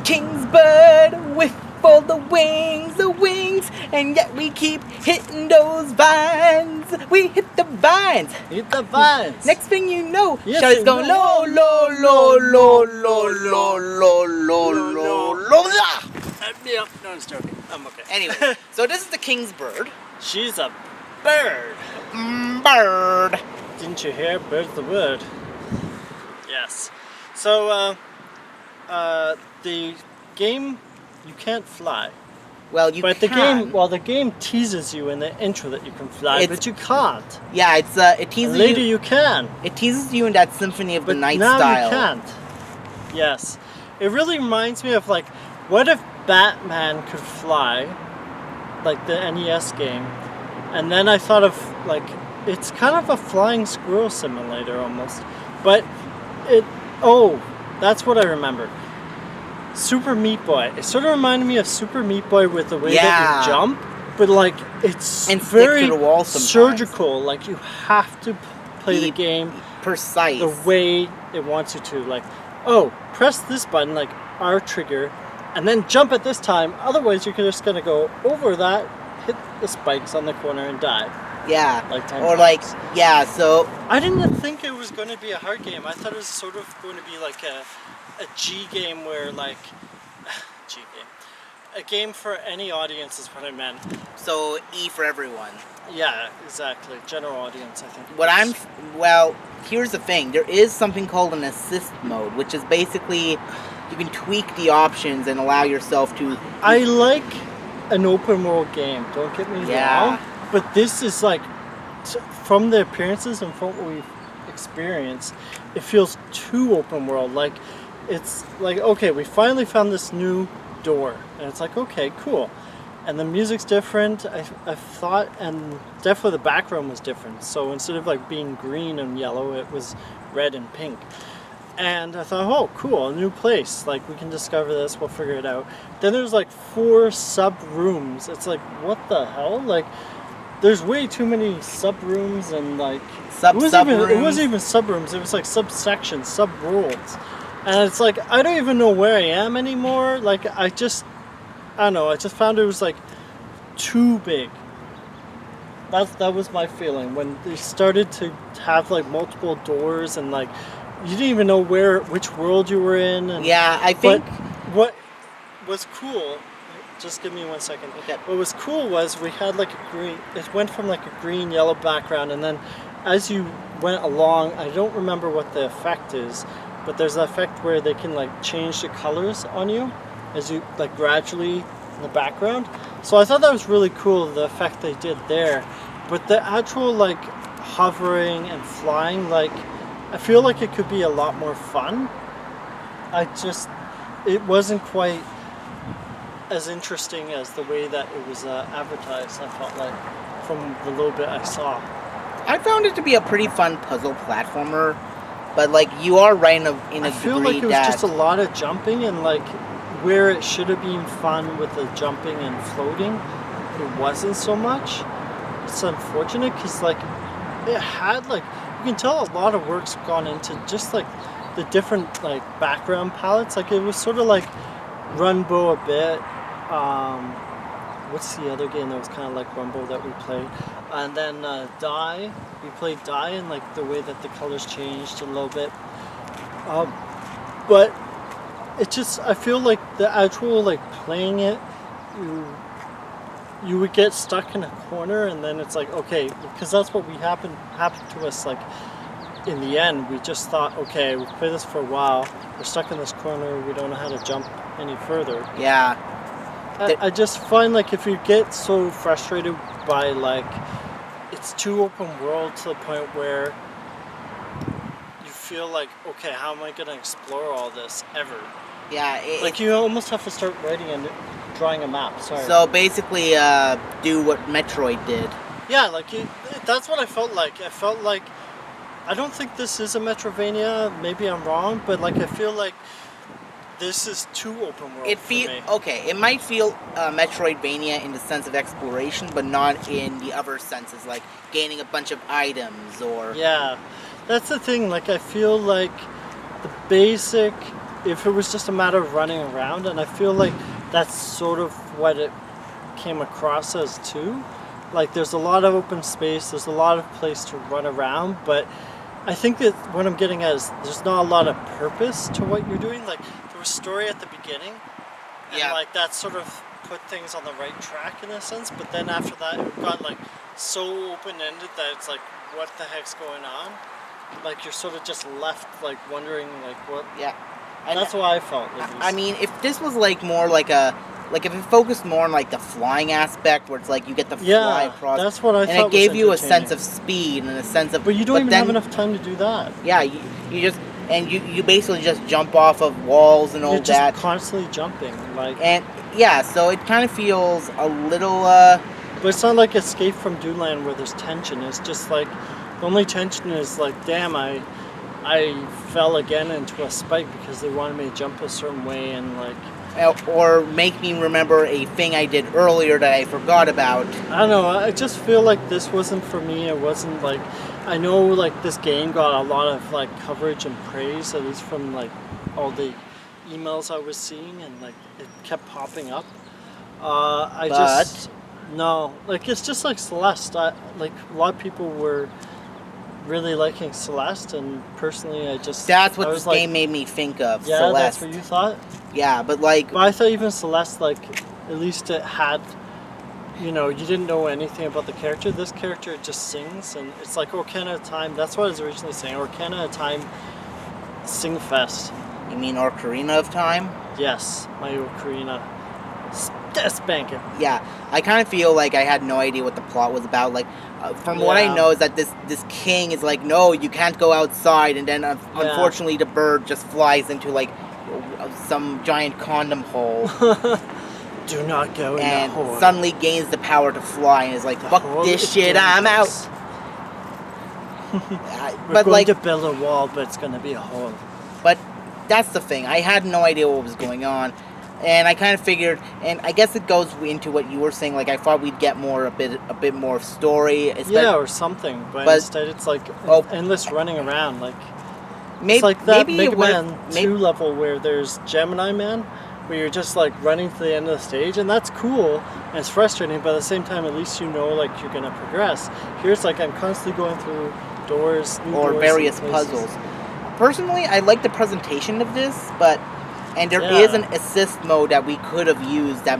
king's bird with all the wings, and yet we keep hitting those vines. We hit the vines. Hit the vines. Next thing you know, Yes, Charlotte's you going know. low. Yep, no, I'm joking. I'm okay. Anyway, so this is the king's bird. She's a bird. Bird. Didn't you hear? Bird's the word. Yes. So, the game, you can't fly. Well, you But can. the game teases you in the intro that you can fly, but you can't. Yeah, it teases And later you. you can. It teases you in that Symphony of the But Night now style. you can't. Yes. It really reminds me of, like, what if Batman could fly, like the NES game, and then I thought of, like, it's kind of a flying squirrel simulator almost, but that's what I remember. Super Meat Boy. It sort of reminded me of Super Meat Boy with the way that you jump, but like it's And very stick to the wall sometimes. surgical. Like you have to play the game precise the way it wants you to. Like, oh, press this button, like R trigger, and then jump at this time. Otherwise, you're just gonna go over that, hit the spikes on the corner, and die. Yeah. Like 10 or times. like so I didn't think it was going to be a hard game. I thought it was sort of going to be like a G game where like G game. A game for any audience is what I meant. so E for everyone. Yeah, exactly. General audience, I think. Here's the thing. There is something called an assist mode, which is basically you can tweak the options and allow yourself to. I like an open world game. Don't get me wrong. But this is like, from the appearances and from what we've experienced, it feels too open world. Like, it's like, okay, we finally found this new door. And it's like, okay, cool. And the music's different, I thought, and definitely the background was different. So instead of like being green and yellow, it was red and pink. And I thought, oh, cool, a new place. Like, we can discover this, we'll figure it out. Then there's like 4 sub-rooms. It's like, what the hell? Like, there's way too many sub-rooms and like... It wasn't even sub-rooms, it was like subsections, sub-worlds. And it's like, I don't even know where I am anymore. Like, I don't know, I just found it was like too big. That was my feeling when they started to have like multiple doors and like you didn't even know which world you were in. And, yeah, I think what was cool. Just give me 1 second. Okay. What was cool was we had like a green. It went from like a green yellow background, and then as you went along, I don't remember what the effect is, but there's an effect where they can like change the colors on you as you like gradually in the background. So I thought that was really cool, the effect they did there. But the actual like hovering and flying, like I feel like it could be a lot more fun. It wasn't quite as interesting as the way that it was advertised. I felt like from the little bit I saw. I found it to be a pretty fun puzzle platformer, but like you are right in a I feel like it was just a lot of jumping, and like where it should have been fun with the jumping and floating, it wasn't so much. It's unfortunate because like it had like, you can tell a lot of work's gone into just like the different like background palettes. Like it was sort of like Runbow a bit. What's the other game that was kind of like Rumble that we played? And then Die. We played Die, and like the way that the colors changed a little bit. But it just, I feel like the actual like playing it, you would get stuck in a corner, and then it's like, okay, because that's what happened to us. Like in the end, we just thought, okay, we've played this for a while. We're stuck in this corner. We don't know how to jump any further. Yeah. I just find like if you get so frustrated by like it's too open world to the point where you feel like, okay, how am I gonna explore all this ever? Yeah, like you almost have to start writing and drawing a map. Sorry. So basically, do what Metroid did. Yeah, like that's what I felt like. I felt like I don't think this is a Metrovania. Maybe I'm wrong, but like I feel like this is too open world. It might feel Metroidvania in the sense of exploration, but not in the other senses, like gaining a bunch of items or. Yeah, that's the thing. Like I feel like the basic if it was just a matter of running around, and I feel like that's sort of what it came across as too. Like there's a lot of open space, there's a lot of place to run around, but I think that what I'm getting at is there's not a lot of purpose to what you're doing. Like there was story at the beginning, and like that sort of put things on the right track in a sense, but then after that it got like so open-ended that it's like, what the heck's going on? Like you're sort of just left like wondering like what. Yeah. And that's what I felt. I mean, if this was like more like a, like if it focused more on like the flying aspect, where it's like you get to fly across, that's what I thought. And it gave was you a sense of speed and a sense of. But you don't even have enough time to do that. Yeah, you just you basically just jump off of walls and all you're that. Just constantly jumping, like. And yeah, so it kind of feels a little. But it's not like Escape from Doodland where there's tension. It's just like the only tension is like, damn, I fell again into a spike because they wanted me to jump a certain way and like. Or make me remember a thing I did earlier that I forgot about. I don't know. I just feel like this wasn't for me. It wasn't like. I know like this game got a lot of like coverage and praise, at least from like all the emails I was seeing, and like it kept popping up. No, like it's just like Celeste. Like a lot of people were really liking Celeste, and personally, that's what this game made me think of. Yeah, Celeste. that's what you thought. Yeah, but like. But I thought even Celeste, like at least it had, you know, you didn't know anything about the character. This character just sings, and it's like Ocarina of Time. That's what I was originally saying. Ocarina of Time, Sing Fest. You mean Ocarina of Time? Yes, my Ocarina. Spanking. Yeah, I kind of feel like I had no idea what the plot was about. Like, from what I know is that this king is like, no, you can't go outside, and then unfortunately the bird just flies into like some giant condom hole. Do not go in the hole. And suddenly gains the power to fly, and is like, fuck this shit, I'm out. We're going to build a wall, but it's going to be a hole. But that's the thing. I had no idea what was going on. And I kind of figured, and I guess it goes into what you were saying. Like I thought we'd get a bit more story. Or something. But instead, it's like endless running around. Like it's like that Mega Man 2 level where there's Gemini Man, where you're just like running to the end of the stage, and that's cool and it's frustrating. But at the same time, at least you know like you're gonna progress. Here, it's like I'm constantly going through doors or various puzzles. Personally, I like the presentation of this, but. And there is an assist mode that we could have used that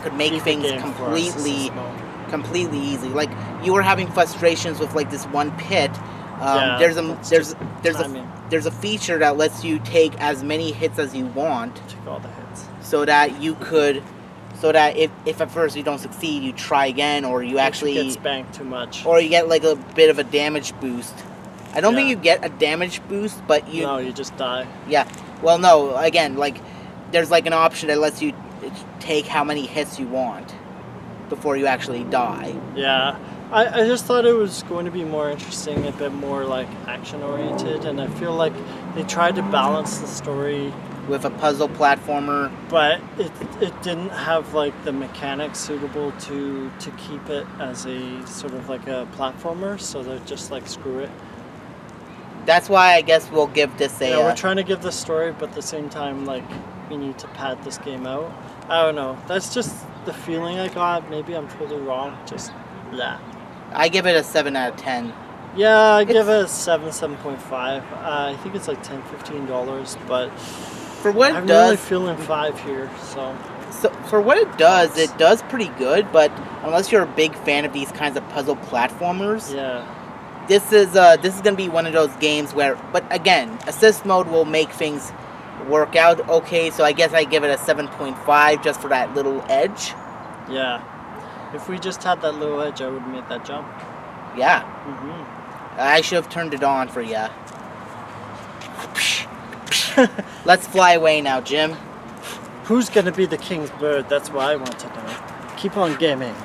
could make things completely easy. Like you were having frustrations with like this one pit. There's a feature that lets you take as many hits as you want. Take all the hits. So that if at first you don't succeed, you try again, or you actually get spanked too much, or you get like a bit of a damage boost. I don't think you get a damage boost, but you just die. Yeah. Well, no, again, like, there's, like, an option that lets you take how many hits you want before you actually die. Yeah. I just thought it was going to be more interesting, a bit more, like, action-oriented, and I feel like they tried to balance the story with a puzzle platformer. But it didn't have, like, the mechanics suitable to keep it as a sort of, like, a platformer, so they're just, like, screw it. That's why I guess we'll give this a... we're trying to give the story, but at the same time, like, we need to pad this game out. I don't know. That's just the feeling I got. Maybe I'm totally wrong. Just, blah. I give it a 7 out of 10. Yeah, I give it a 7.5. I think it's like $10, $15, but for what I'm really feeling 5 here, so for what it does pretty good, but unless you're a big fan of these kinds of puzzle platformers... Yeah. This is going to be one of those games where, but again, assist mode will make things work out okay, so I guess I give it a 7.5 just for that little edge. Yeah. If we just had that little edge, I would have made that jump. Yeah. I should have turned it on for ya. Let's fly away now, Jim. Who's going to be the king's bird? That's what I want to know. Keep on gaming.